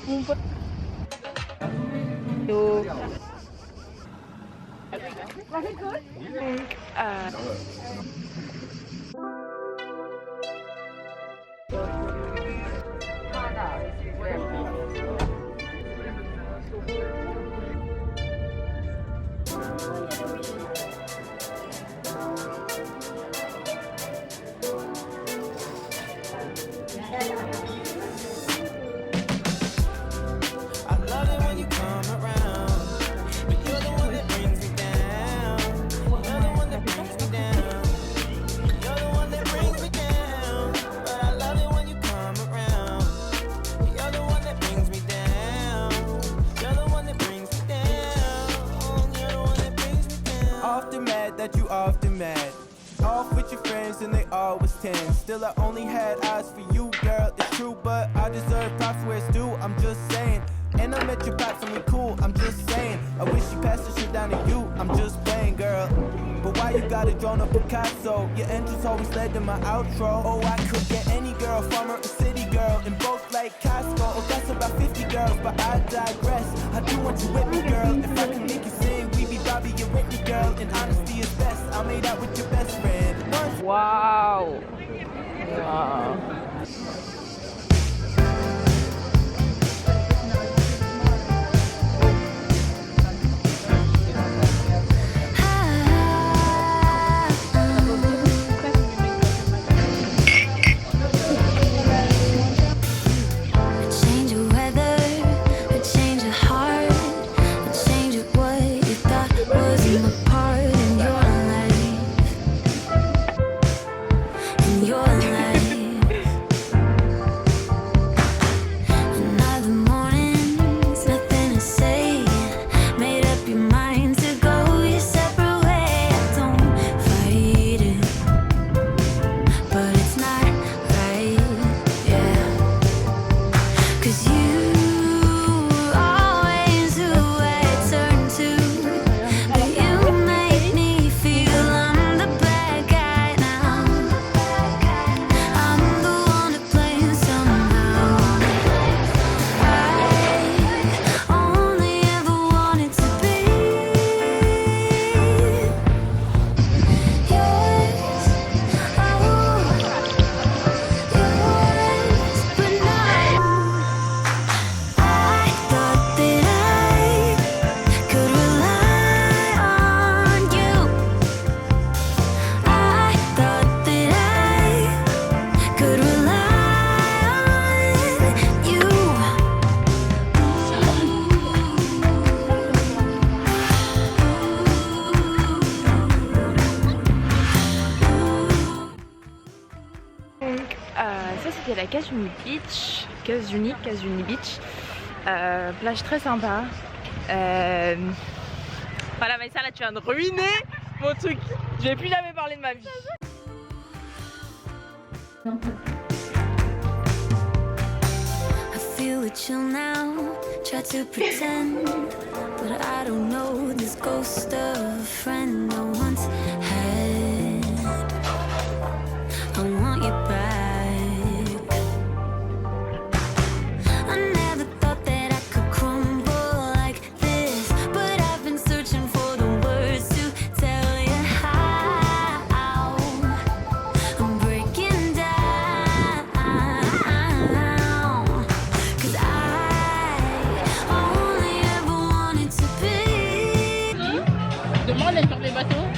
Mon pote. Yo. That you often mad. Off with your friends and they always tend. Still I only had eyes for you, girl, it's true. But I deserve props where it's due, I'm just saying. And I met your pops and we cool, I'm just saying. I wish you passed the shit down to you, I'm just playing, girl. But why you got it drawn up Picasso? Your entrance always led to my outro. Oh, I could get any girl, farmer or city girl, in both like Costco. Oh, that's about 50 girls, but I digress. I do want you with me, girl. If I can make you sing, we be Bobby and Whitney, girl. And honesty is best. I made out with your best friend. Wow. Wow. Ça c'était la Casuni Beach, Casuni Beach, plage très sympa. Voilà Manyssa, là tu viens de ruiner mon truc, je vais plus jamais parler de ma vie. I feel it chill now, try to pretend, but I don't know this ghost of a friend I once had. I want you back. I never thought that I could crumble like this, but I've been searching for the words to tell you how I'm breaking down. 'Cause I only ever wanted to be. Demande à faire les bateaux.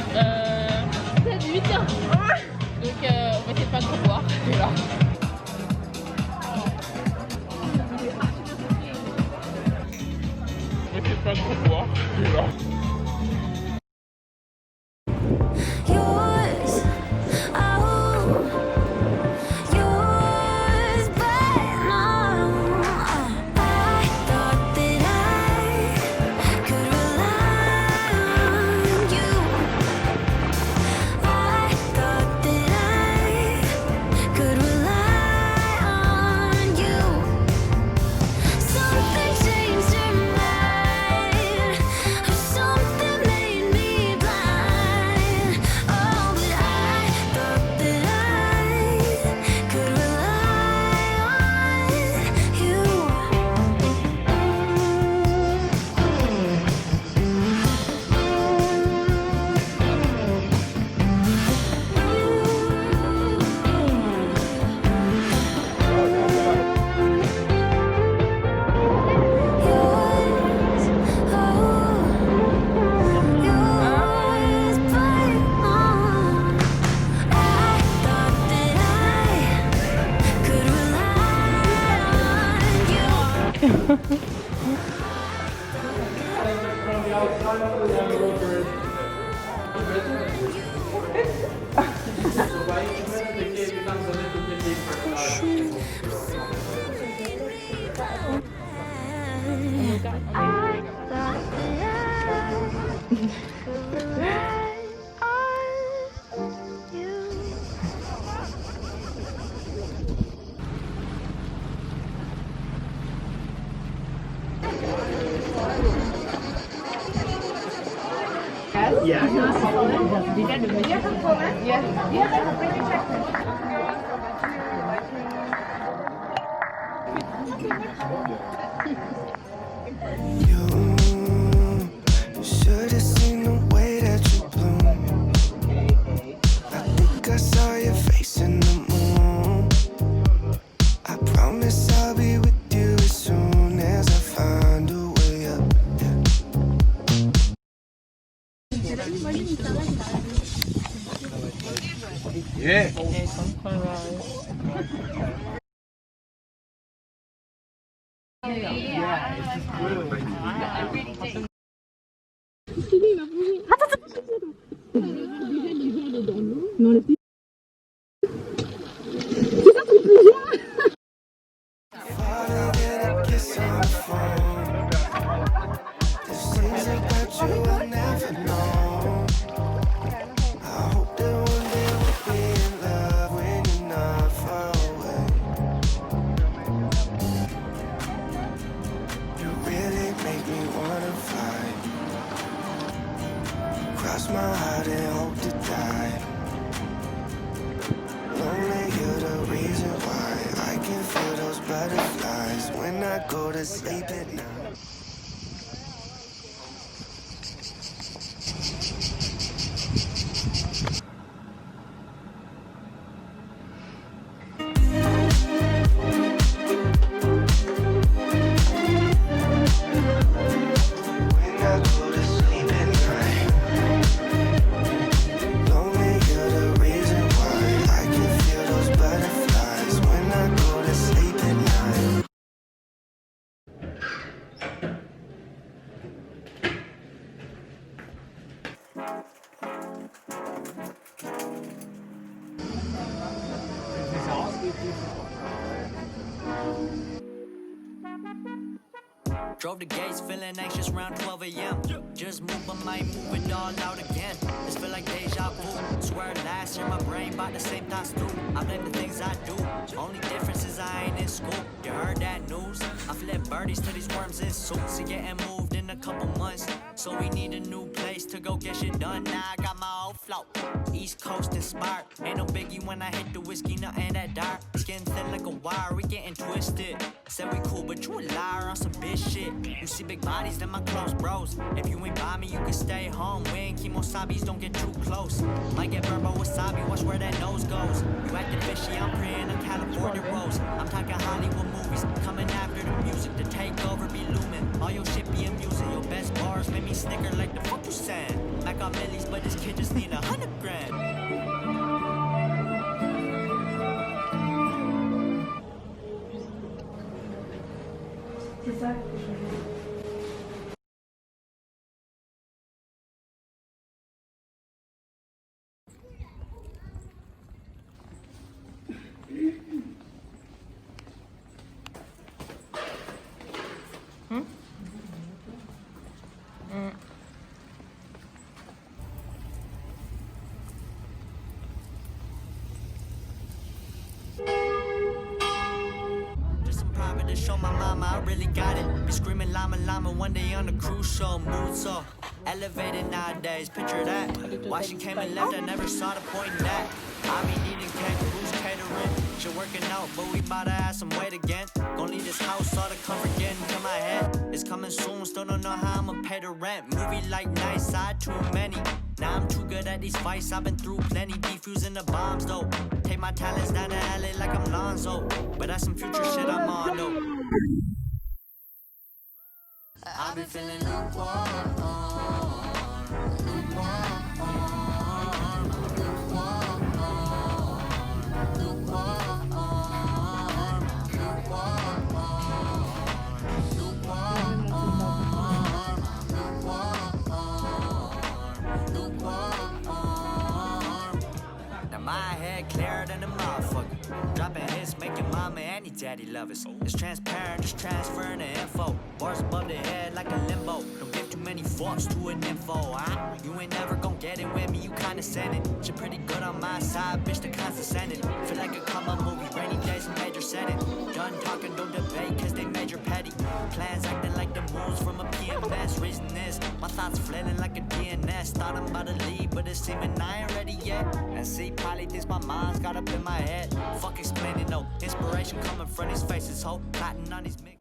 You should have seen the way that you bloom. I think I saw your face in the moon. I promise I'll be with you as soon as I find a way up. Yeah. Harder than a kiss on the phone. There's things about you I'll never know. I hope that one day we'll be in love when you're not far away. You really make me wanna fly. Cross my heart and hope to die. Lonely, you're the reason why I can feel those butterflies when I go to sleep at night. When I go to sleep at night. Lonely, you're the reason why I can feel those butterflies when I go to sleep at night. Drove the gates, feeling anxious around 12 a.m. Just move, I might move it all out again. This feel like deja vu. Swear last year my brain bought the same thoughts through. I blame the things I do. Only difference is I ain't in school. You heard that news? I flip birdies to these worms in suits. And getting moved in a couple months. So we need a new place to go get shit done. Now I got my old float. East Coast inspired. Ain't no biggie when I hit the whiskey, nothing that dark. Skin thin like a wire, we getting twisted. Said we cool, but you a liar on some bitch shit. You see big bodies, then my close bros. If you ain't by me, you can stay home. We ain't kemosabis, don't get too close. Might get burned by wasabi, watch where that nose goes. You acting fishy, I'm praying on California roads. I'm talking Hollywood movies, coming after the music. The takeover be looming. All your shit be amusing. Your best bars made me snicker like the fuck you saying. Like I'm millies, but this kid just need 100 grand. C'est ça que je veux. Just some private to show my mama I really got it. Be screaming llama llama one day on the cruise show. Mood so elevated nowadays, picture that. Why she came and left, I never saw the point in that. I be needing kangaroos catering. She working out, but we bout to have some weight again. Gon' leave this house, all the comfort getting to my head. It's coming soon, still don't know how I'ma pay the rent. Movie like Nice, I too many. Now I'm too good at these fights, I've been through plenty. Defusing the bombs though. Take my talents down to LA like I'm Lonzo. But that's some future shit I'm on though. I've been feeling lukewarm. daddy lovers. It's transparent, just transferring the info. Bars above the head like a limbo. Don't give too many fucks to an info, huh? You ain't never gon' get it with me, you condescending. Shit pretty good on my side, bitch, the condescending. Feel like a comma movie, rainy days and major setting. Done talking, don't debate, cause they major petty. Plans acting like the moves from a PMS. Reason is, my thoughts flailing like a DNS. Thought I'm about to leave, but it's seeming I ain't ready yet. And see, probably thinks my mind's got up in my head. Fuck explaining, no inspiration coming from these faces, ho. Plotting on these mix.